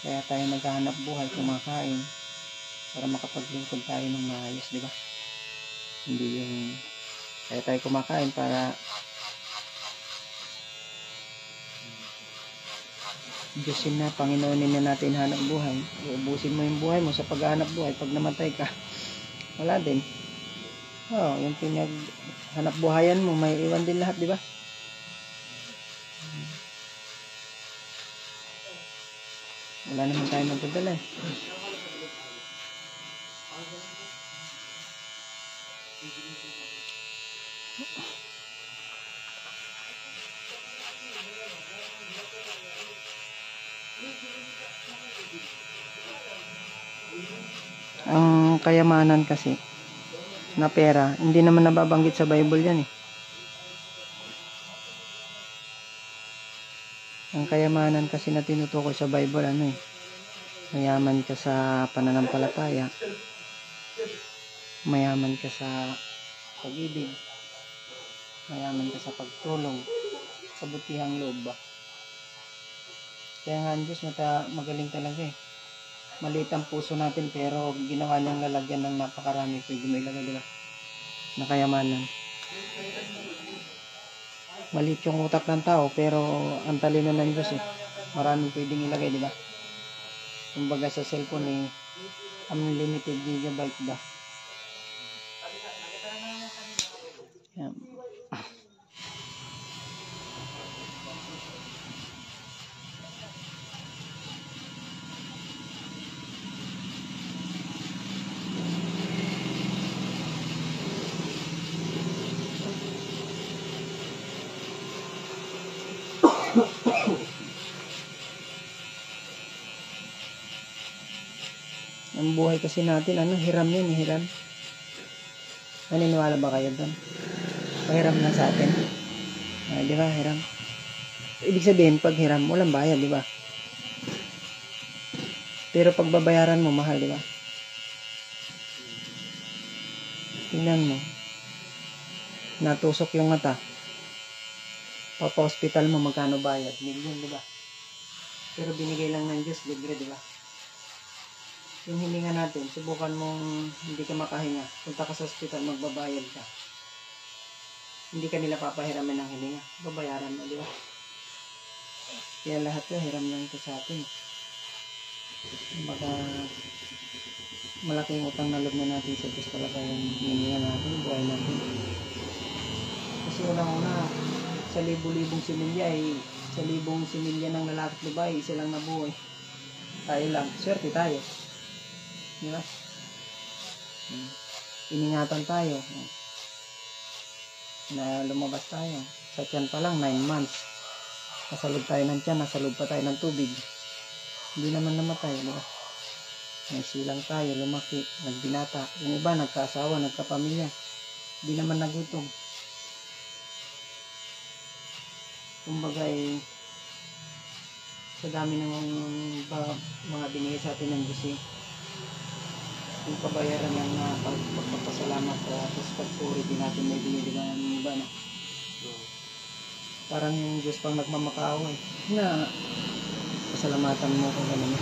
Kaya tayo naghahanap buhay, kumakain para makapaglingkod tayo ng maayos, di ba? Hindi yung kaya tayo kumakain para Diyosin na, Panginoonin na natin hanap buhay. Uubusin mo yung buhay mo sa paghahanap buhay. Pag namatay ka, wala din. Yung pinaghanap buhayan mo, may iwan din lahat, di ba? Wala naman tayo magdadala eh. Ang kayamanan kasi na pera, hindi naman nababanggit sa Bible yan eh. Ang kayamanan kasi na tinutukoy sa Bible, mayaman ka sa pananampalataya, mayaman ka sa pag-ibig, mayaman ka sa pagtulong, sa butihang loob ba. Kaya nga ang Diyos magaling talaga eh. Maliit ang puso natin pero ginawa niyang lalagyan ng napakarami. Pwede mo ilagay, diba? Na kayamanan. Maliit yung utak ng tao pero ang talino ng Diyos eh. Maraming pwedeng ilagay, diba? Kumbaga sa cellphone eh, unlimited gigabyte ba? Yan. Ang buhay kasi natin, hiram yun, hiram. Naniniwala ba kayo doon? Pahiram lang sa atin. Di ba, hiram? Ibig sabihin, pag hiram, walang bayad, di ba? Pero pag babayaran mo, mahal, di ba? Tingnan mo. Natusok yung mata. Papa-hospital mo, magkano bayad? Milyon, di ba? Pero binigay lang ng Diyos, libre, di ba? Yung hininga natin, subukan mong hindi ka makahinga. Punta ka sa hospital, magbabayad ka. Hindi ka nila papahiramin ng hininga. Babayaran mo, di ba? Kaya lahat yun, hiram lang ito sa atin. Baka malaking utang na loob na natin sa Diyos talaga yung hininga natin, buhay natin. Kasi unang-una, sa libo-libong similya sa libong similya ng lalaki at babae, isa lang nabuhay. Tayo lang, swerte tayo. Diba? Iningatan tayo na lumabas tayo. Sa tiyan pa lang 9 months. Nasa loob tayo ng tiyan, nasa loob pa tayo ng tubig. Hindi naman namatay, diba? May silang tayo, lumaki, nagbinata. Yung iba nagkaasawa, nagkapamilya. Hindi naman nagutom. Kumbaga sa dami ng mga binigay sa atin ng Diyos yung kabayaran ng pagpapasalamat at pagpuri din natin may binibigyan ng iba na parang yung Diyos pang nagmamakaawa na pasalamatan mo kung gano'n.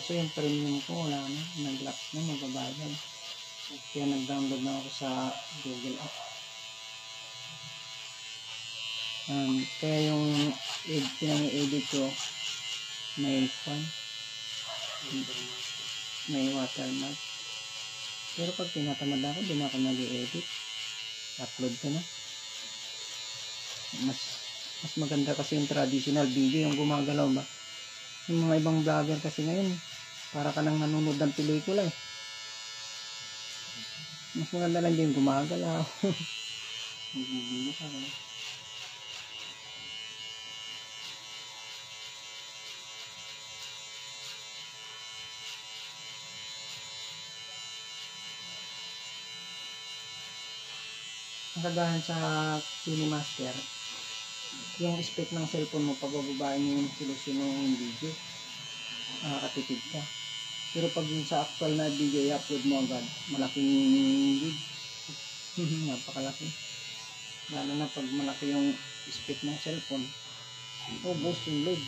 So yung premium ko wala na, nag-lapse na, magbabayad. Kaya nag-download na ako sa Google app. Kaya yung pinang-edit ko may font, may watermark. Pero pag tinatamad ako, di na ako nag-edit. Upload ko na. Mas maganda kasi yung traditional video, yung gumagalaw ba. Yung mga ibang vlogger kasi ngayon, para ka nang nanonood ng pelikula eh. Mas maganda lang din gumagalaw. Nagbibigay ka ba? Ang kagahan sa Kinemaster, yung spec ng cellphone mo, pabababain mo yung resolution ng video, makakatipid ka. Pero pag yung sa actual na video i-upload mo agad, malaking lead. Napakalaki. Lalo na pag malaki yung spec ng cellphone, ubos yung load.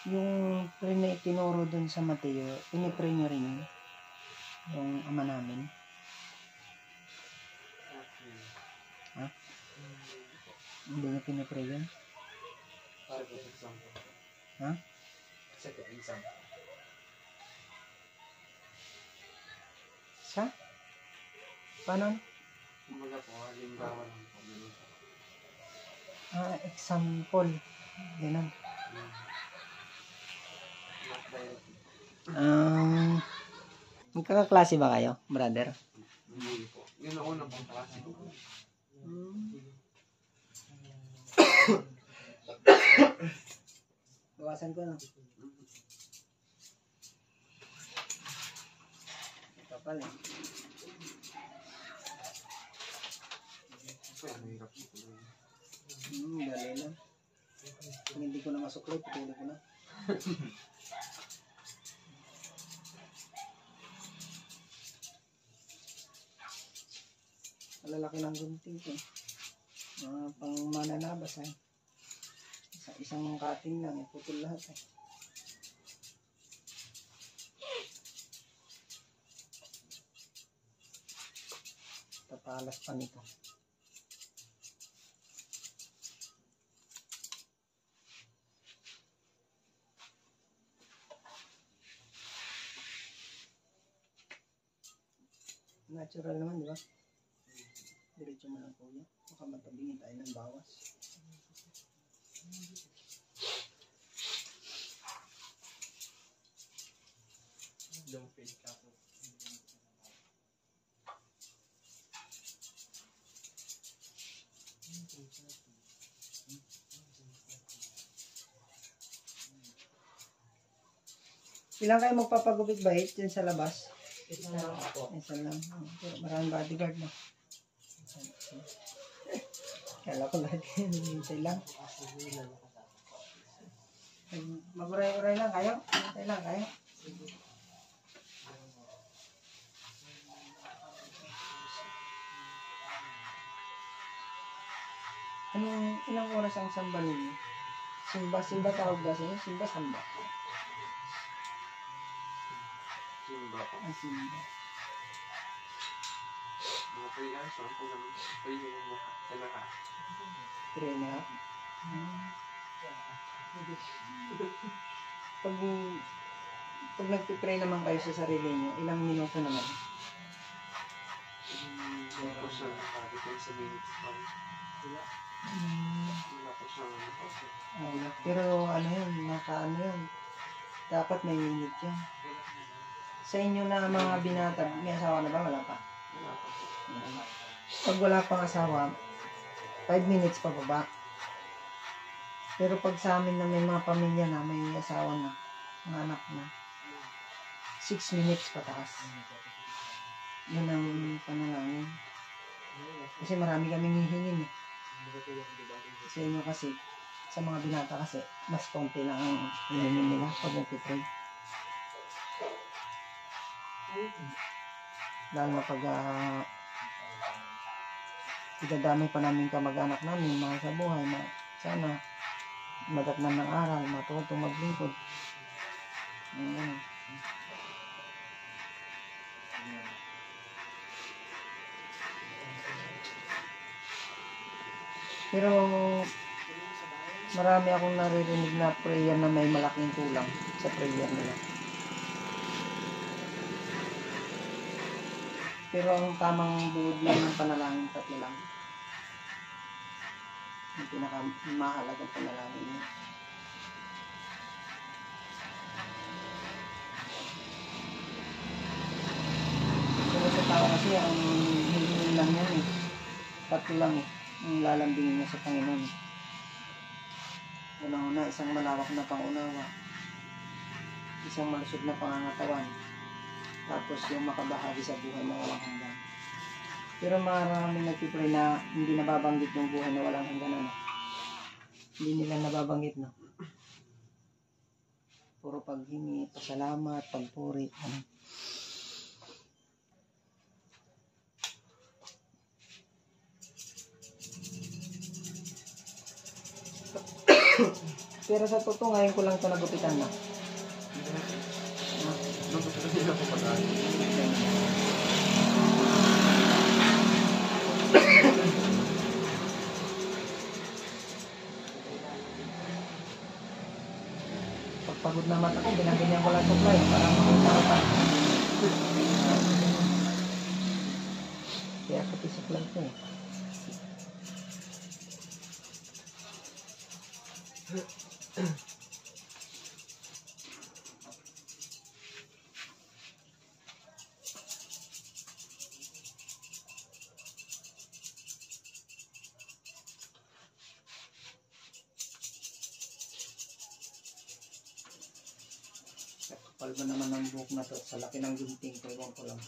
Yung pre na itinuro dun sa Mateo, pinipray nyo rin yun? Yung ama namin? Ha? Hindi nyo pinipray yun? Ha? Sa? Paano? Example. Ganun. Magkakaklase ba kayo, brother? Hindi po. Yun ang unang pang klase ko. Bawasan ko, no? Ito pala. Mahirap po. Dali lang. Kung hindi ko na masuklay, patuloy ko na. Malalaki ng gunting ko. Pang mananabas eh. Isang cutting lang, putol lahat eh. Tapalas pa nito. Natural naman, di ba? Diretso mo lang kuya. Baka matabingin tayo ng bawas. Don't fake ka po. Ilang kayo magpapagupit ba dyan sa labas? Isa lang po. Isa lang. Pero maraming bodyguard na. Kala ko lahat yun. Hintay lang. Maguray-uray lang kayo. Hintay lang kayo. Ilang oras ang samba ninyo? Simba tawag ba sa inyo? Simba. Simba po. Ang simba. Mga 3 hours lang po naman. 3 yung lahat. Try na. Pag nagpipray naman kayo sa sarili niyo, ilang minuto naman? Wala po siya nakadepend sa minutes pa. Wala po siya nakapasok. Pero ano yun, ano yun, dapat may minute yun. Sa inyo na mga binata, may asawa na ba? Wala pa. Wala pa po. Pag wala pang asawa, 5 minutes pa baba. Pero pag sa amin na may mga pamilya na, may asawa na, mga anak na, 6 minutes pataas. Yun ang panalangin. Kasi marami kaming hihingin eh. Sa inyo kasi, sa mga binata kasi, mas konti lang ang hihingin nila pag nagpipray. Lalo na pag idadami pa namin kamag-anak namin, mga sa buhay, sana madatnan ng aral, matutong maglingkod. Ayan. Pero marami akong naririnig na prayer na may malaking kulang sa prayer nila. Pero ang tamang buod lang ng panalangin, 3 lang. Yung pinakamahalagang panalangin niya. Pero sa tao kasi, ang hihingin lang yan eh. 3 lang eh. Ang lalambingin niya sa Panginoon. Una-una, isang malawak na pangunawa. Isang malusog na pangangatawan. Tapos yung makabahagi sa buhay na walang hanggan. Pero maraming nagpipray na hindi nababanggit yung buhay na walang hanggan. Ano? Hindi nila nababanggit, no? Puro paghingi, pasalamat, pagpuri. Ano? Pero sa totoo, ngayon ko lang ito nagupitan na. Hindi na po pag-aaral. Pagpagod na mata ko, binaganyan ko lang supply para makita. Kaya pati supply ko eh. Kapal ba naman ng buhok na to? Sa laki ng gunting ko, iwan ko lang.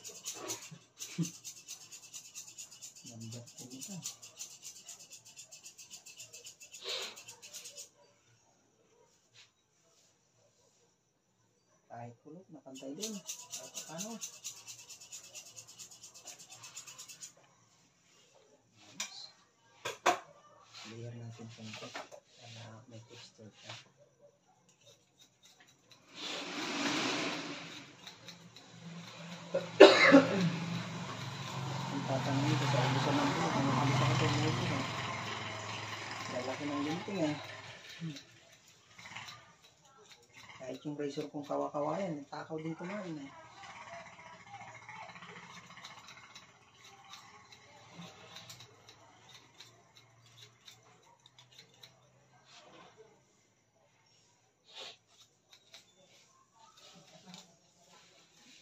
Number 10 ito. Kahit kulot, nakantay din. Kahit paano. Layer natin konti. Para may texture siya. Ang tatanong ko sa ulo sa mampu, ano kami sa katulog ko. Lalaki ng gunting eh. Kahit yung razor kong kawa-kawayan, takaw din kumain eh.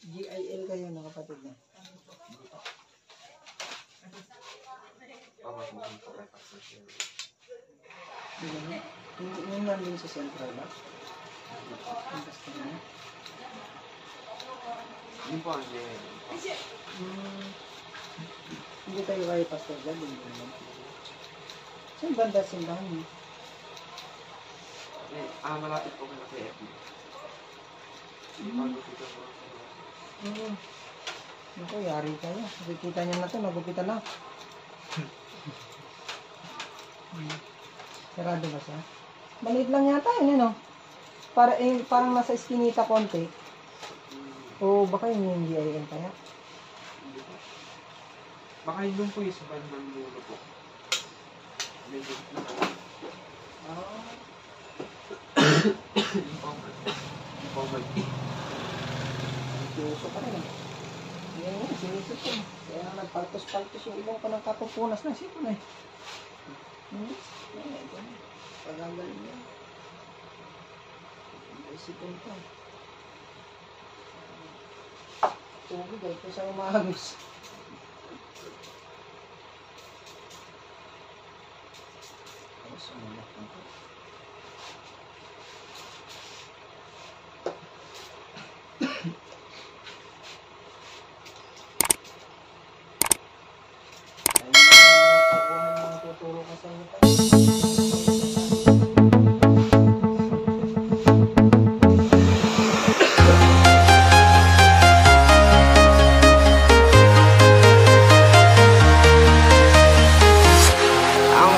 GIL kayo na kapatid na. Pamakuhin po ay pag-social. Yung nandun sa central ba? Ang basta na. Yun po ang Hindi tayo kayo pastor dyan. Saan banda simbahan niyo? malapit po kayo kay FB. Bago dito po. Naku, yari kayo. Nakikita niya na ito, nagupitan na. Sarado ba siya? Maliit lang yata yun, ano? Parang nasa iskinita konti. O baka yung GIM kaya? Hindi po. Baka yun doon po yung sa bandang dulo po. Medyo na. Yung pamag. Seryoso pa rin eh. Yan nga, sinisip ko. Kaya nagpaltos-paltos yung ibang ko ng kapupunas na sito na eh. Paganggalin yan. Isipin ko. Tubig ay ito sa umahagos. Ay, sumulak na ito.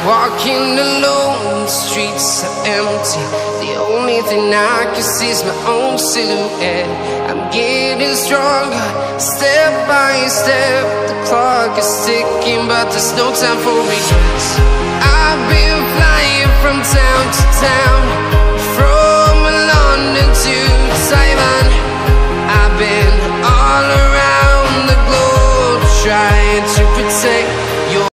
Walking alone, the streets are empty. The only thing I can see is my own silhouette. I'm getting stronger, step by step. The clock is ticking, but there's no time for regrets. I've been